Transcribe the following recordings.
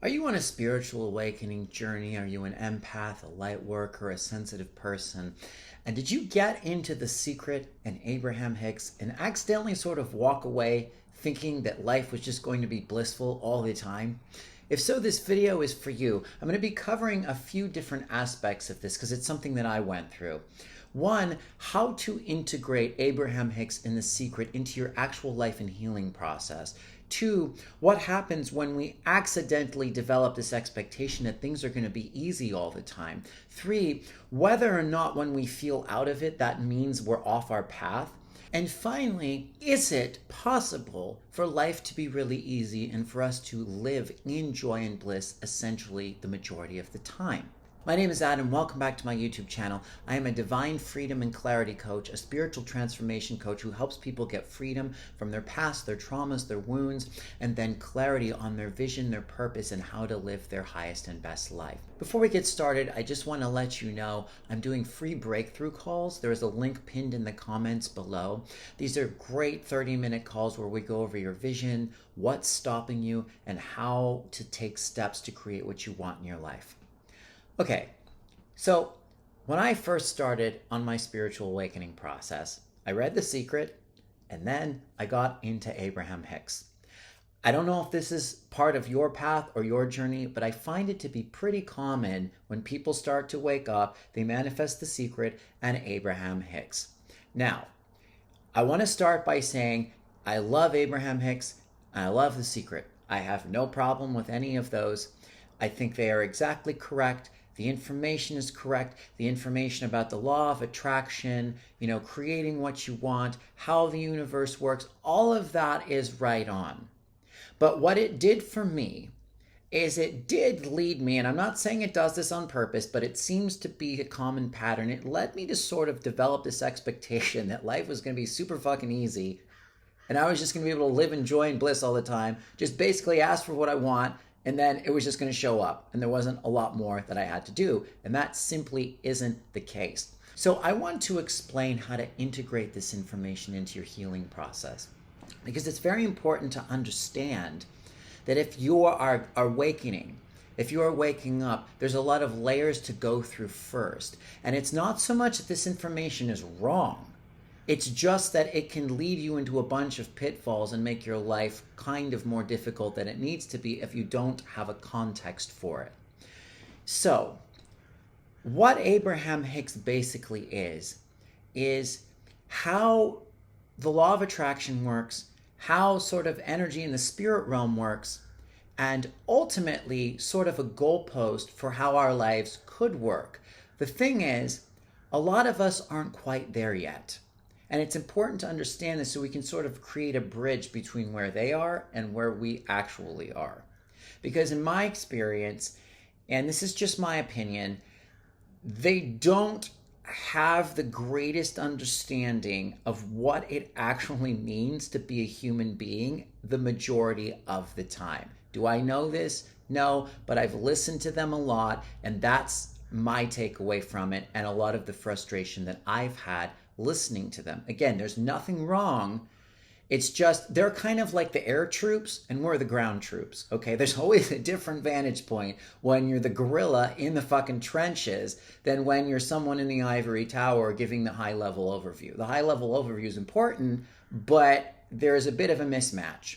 Are you on a spiritual awakening journey? Are you an empath, a light worker, a sensitive person? And did you get into The Secret and Abraham Hicks and accidentally sort of walk away thinking that life was just going to be blissful all the time? If so, this video is for you. I'm going to be covering a few different aspects of this because it's something that I went through. One, how to integrate Abraham Hicks in The Secret into your actual life and healing process. Two, what happens when we accidentally develop this expectation that things are going to be easy all the time. Three, whether or not when we feel out of it, that means we're off our path. And finally, is it possible for life to be really easy and for us to live in joy and bliss essentially the majority of the time? My name is Adam. Welcome back to my YouTube channel. I am a divine freedom and clarity coach, a spiritual transformation coach who helps people get freedom from their past, their traumas, their wounds, and then clarity on their vision, their purpose, and how to live their highest and best life. Before we get started, I just want to let you know I'm doing free breakthrough calls. There is a link pinned in the comments below. These are great 30-minute calls where we go over your vision, what's stopping you, and how to take steps to create what you want in your life. Okay, so when I first started on my spiritual awakening process, I read The Secret and then I got into Abraham Hicks. I don't know if this is part of your path or your journey, but I find it to be pretty common when people start to wake up, they manifest The Secret and Abraham Hicks. Now, I want to start by saying I love Abraham Hicks and I love The Secret. I have no problem with any of those. I think they are exactly correct. The information is correct. The information about the law of attraction, creating what you want, how the universe works, all of that is right on. But what it did for me is it did lead me, and I'm not saying it does this on purpose, but it seems to be a common pattern. It led me to sort of develop this expectation that life was going to be super fucking easy and I was just going to be able to live in joy and bliss all the time, just basically ask for what I want, and then it was just going to show up, and there wasn't a lot more that I had to do, and that simply isn't the case. So I want to explain how to integrate this information into your healing process, because it's very important to understand that if you are awakening, if you are waking up, there's a lot of layers to go through first, and it's not so much that this information is wrong. It's just that it can lead you into a bunch of pitfalls and make your life kind of more difficult than it needs to be if you don't have a context for it. So, what Abraham Hicks basically is how the law of attraction works, how sort of energy in the spirit realm works, and ultimately sort of a goalpost for how our lives could work. The thing is, a lot of us aren't quite there yet. And it's important to understand this so we can sort of create a bridge between where they are and where we actually are. Because in my experience, and this is just my opinion, they don't have the greatest understanding of what it actually means to be a human being the majority of the time. Do I know this? No, but I've listened to them a lot, and that's my takeaway from it and a lot of the frustration that I've had listening to them. Again, there's nothing wrong. It's just they're kind of like the air troops and we're the ground troops. Okay, there's always a different vantage point when you're the guerrilla in the fucking trenches than when you're someone in the ivory tower giving the high level overview. The high level overview is important, but there's a bit of a mismatch.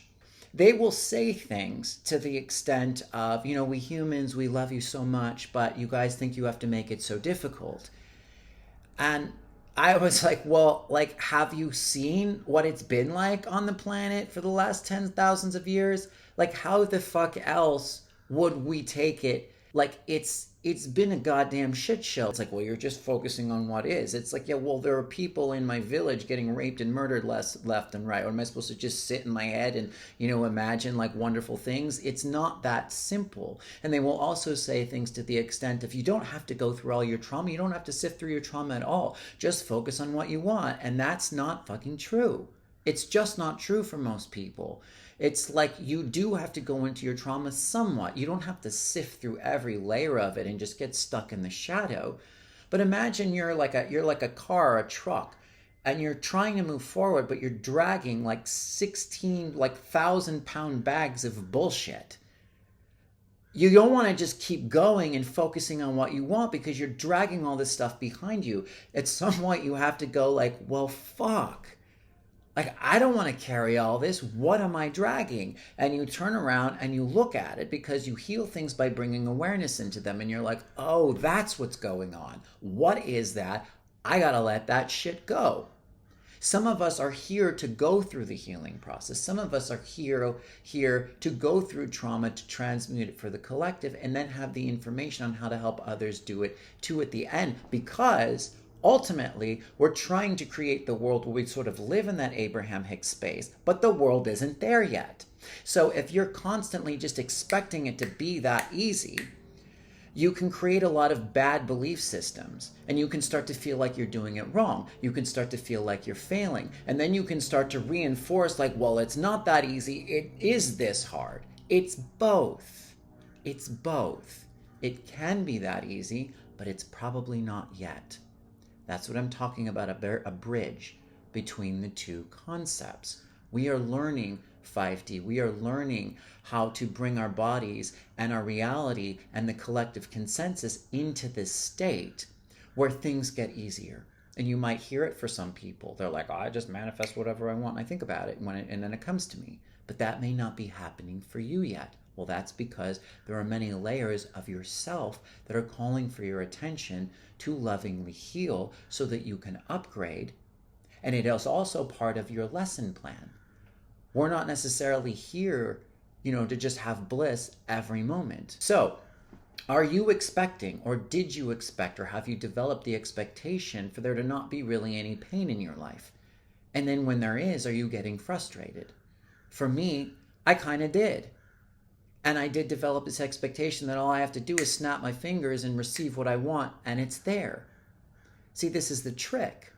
They will say things to the extent of, we humans, we love you so much, but you guys think you have to make it so difficult. And I was like, well, have you seen what it's been like on the planet for the last 10,000s of years? Like, how the fuck else would we take it? Like, it's been a goddamn shit show. It's like, well, you're just focusing on what is. It's like, yeah, well, there are people in my village getting raped and murdered left and right. Or am I supposed to just sit in my head and, imagine like wonderful things? It's not that simple. And they will also say things to the extent of, you don't have to go through all your trauma. You don't have to sift through your trauma at all. Just focus on what you want. And that's not fucking true. It's just not true for most people. It's like you do have to go into your trauma somewhat. You don't have to sift through every layer of it and just get stuck in the shadow. But imagine you're like a car, a truck, and you're trying to move forward, but you're dragging like 16 1,000-pound bags of bullshit. You don't want to just keep going and focusing on what you want because you're dragging all this stuff behind you. At some point, you have to go like, well, fuck. Like, I don't want to carry all this. What am I dragging? And you turn around and you look at it because you heal things by bringing awareness into them. And you're like, oh, that's what's going on. What is that? I got to let that shit go. Some of us are here to go through the healing process. Some of us are here to go through trauma, to transmute it for the collective, and then have the information on how to help others do it too at the end. Because ultimately, we're trying to create the world where we sort of live in that Abraham Hicks space, but the world isn't there yet. So if you're constantly just expecting it to be that easy, you can create a lot of bad belief systems, and you can start to feel like you're doing it wrong. You can start to feel like you're failing. And then you can start to reinforce like, well, it's not that easy. It is this hard. It's both. It's both. It can be that easy, but it's probably not yet. That's what I'm talking about, a bridge between the two concepts. We are learning 5D. We are learning how to bring our bodies and our reality and the collective consensus into this state where things get easier. And you might hear it for some people. They're like, oh, I just manifest whatever I want and I think about it, and then it comes to me. But that may not be happening for you yet. Well, that's because there are many layers of yourself that are calling for your attention to lovingly heal so that you can upgrade. And it is also part of your lesson plan. We're not necessarily here, to just have bliss every moment. So, are you expecting, or did you expect, or have you developed the expectation for there to not be really any pain in your life? And then when there is, are you getting frustrated? For me, I kind of did. And I did develop this expectation that all I have to do is snap my fingers and receive what I want, and it's there. See, this is the trick.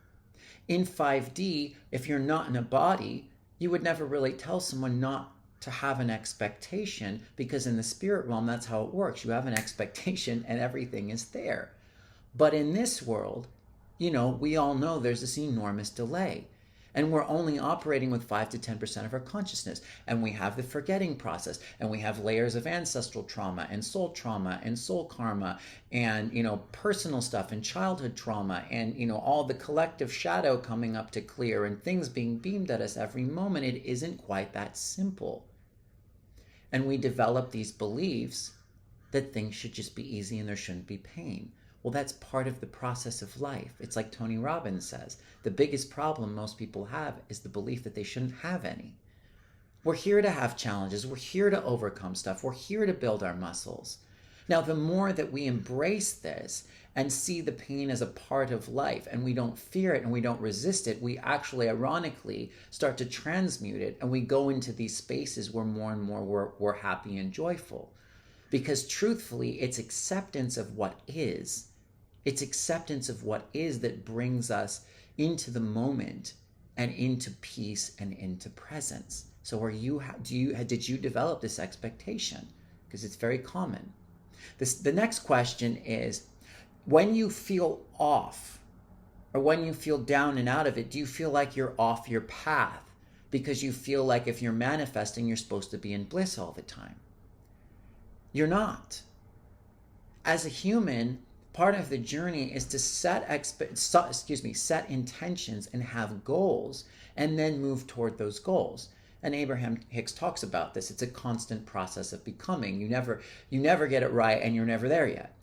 In 5D, if you're not in a body, you would never really tell someone not to have an expectation, because in the spirit realm, that's how it works. You have an expectation and everything is there. But in this world, we all know there's this enormous delay. And we're only operating with 5 to 10% of our consciousness. And we have the forgetting process. And we have layers of ancestral trauma and soul karma and, personal stuff and childhood trauma and, all the collective shadow coming up to clear and things being beamed at us every moment. It isn't quite that simple. And we develop these beliefs that things should just be easy and there shouldn't be pain. Well, that's part of the process of life. It's like Tony Robbins says, the biggest problem most people have is the belief that they shouldn't have any. We're here to have challenges. We're here to overcome stuff. We're here to build our muscles. Now, the more that we embrace this and see the pain as a part of life, and we don't fear it and we don't resist it, we actually, ironically, start to transmute it, and we go into these spaces where more and more we're happy and joyful. Because truthfully, it's acceptance of what is. It's acceptance of what is that brings us into the moment and into peace and into presence. So did you develop this expectation? Because it's very common. The next question is, when you feel off or when you feel down and out of it, do you feel like you're off your path because you feel like if you're manifesting, you're supposed to be in bliss all the time? You're not. As a human, part of the journey is to set intentions and have goals and then move toward those goals. And Abraham Hicks talks about this. It's a constant process of becoming. You never get it right and you're never there yet.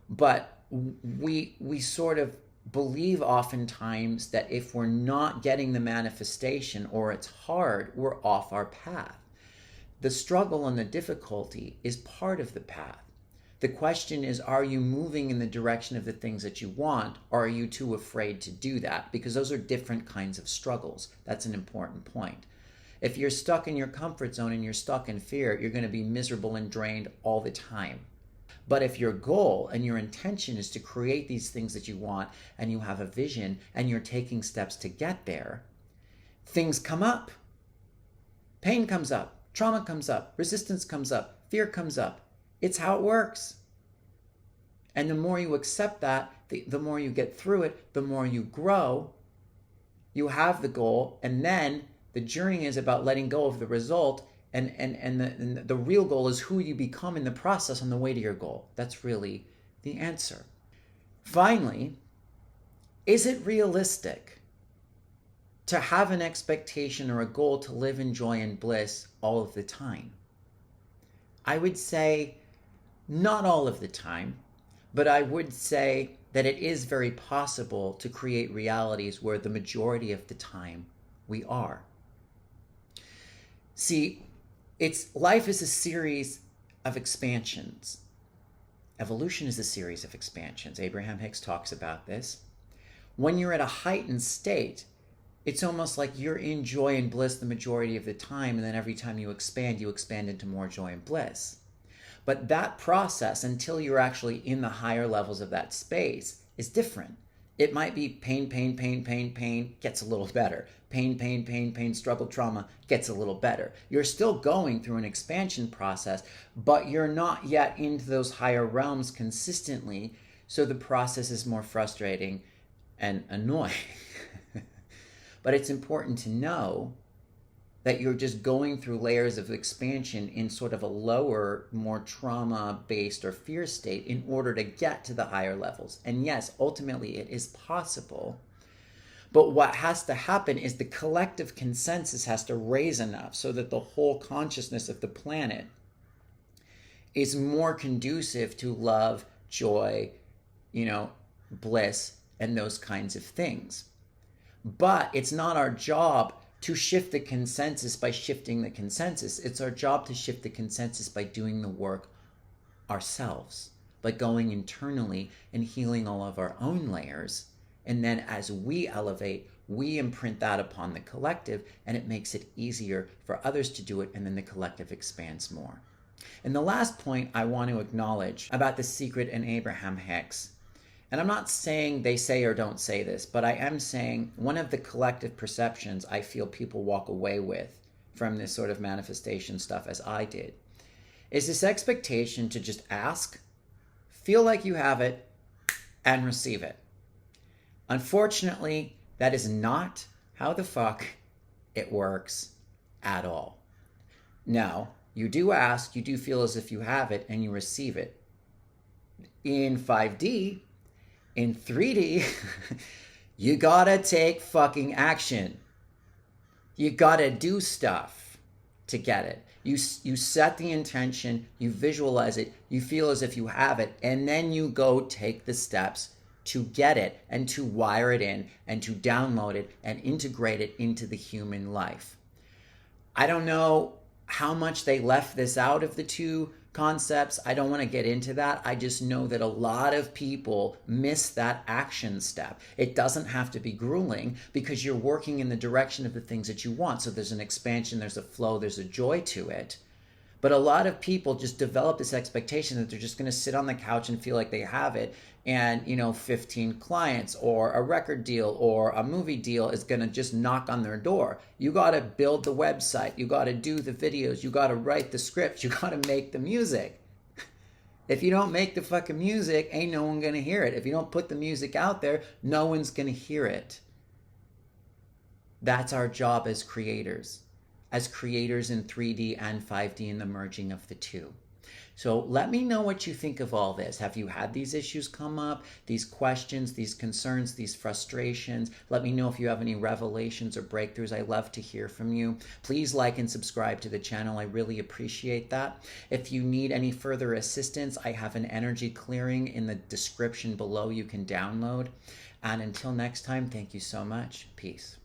But we sort of believe oftentimes that if we're not getting the manifestation or it's hard, we're off our path. The struggle and the difficulty is part of the path. The question is, are you moving in the direction of the things that you want, or are you too afraid to do that? Because those are different kinds of struggles. That's an important point. If you're stuck in your comfort zone and you're stuck in fear, you're going to be miserable and drained all the time. But if your goal and your intention is to create these things that you want, and you have a vision and you're taking steps to get there, things come up. Pain comes up. Trauma comes up, resistance comes up, fear comes up. It's how it works. And the more you accept that, the more you get through it, the more you grow. You have the goal, and then the journey is about letting go of the result And the real goal is who you become in the process on the way to your goal. That's really the answer. Finally, is it realistic to have an expectation or a goal to live in joy and bliss all of the time? I would say not all of the time, but I would say that it is very possible to create realities where the majority of the time we are. See, life is a series of expansions. Evolution is a series of expansions. Abraham Hicks talks about this. When you're at a heightened state, it's almost like you're in joy and bliss the majority of the time, and then every time you expand into more joy and bliss. But that process, until you're actually in the higher levels of that space, is different. It might be pain, gets a little better. Pain, struggle, trauma, gets a little better. You're still going through an expansion process, but you're not yet into those higher realms consistently, so the process is more frustrating and annoying. But it's important to know that you're just going through layers of expansion in sort of a lower, more trauma-based or fear state in order to get to the higher levels. And yes, ultimately it is possible. But what has to happen is the collective consensus has to raise enough so that the whole consciousness of the planet is more conducive to love, joy, bliss, and those kinds of things. But it's not our job to shift the consensus by shifting the consensus. It's our job to shift the consensus by doing the work ourselves, by going internally and healing all of our own layers. And then as we elevate, we imprint that upon the collective, and it makes it easier for others to do it, and then the collective expands more. And the last point I want to acknowledge about The Secret and Abraham Hicks, and I'm not saying they say or don't say this, but I am saying one of the collective perceptions I feel people walk away with from this sort of manifestation stuff, as I did, is this expectation to just ask, feel like you have it, and receive it. Unfortunately, that is not how the fuck it works at all. Now, you do ask, you do feel as if you have it, and you receive it. In 5D, in 3D, you gotta take fucking action. You gotta do stuff to get it. You set the intention, you visualize it, you feel as if you have it, and then you go take the steps to get it and to wire it in and to download it and integrate it into the human life. I don't know how much they left this out of the two concepts. I don't want to get into that. I just know that a lot of people miss that action step. It doesn't have to be grueling because you're working in the direction of the things that you want. So there's an expansion, there's a flow, there's a joy to it. But a lot of people just develop this expectation that they're just going to sit on the couch and feel like they have it. And, 15 clients or a record deal or a movie deal is going to just knock on their door. You got to build the website. You got to do the videos. You got to write the scripts. You got to make the music. If you don't make the fucking music, ain't no one going to hear it. If you don't put the music out there, no one's going to hear it. That's our job as creators in 3D and 5D and the merging of the two. So let me know what you think of all this. Have you had these issues come up, these questions, these concerns, these frustrations? Let me know if you have any revelations or breakthroughs. I love to hear from you. Please like and subscribe to the channel. I really appreciate that. If you need any further assistance, I have an energy clearing in the description below you can download. And until next time, thank you so much. Peace.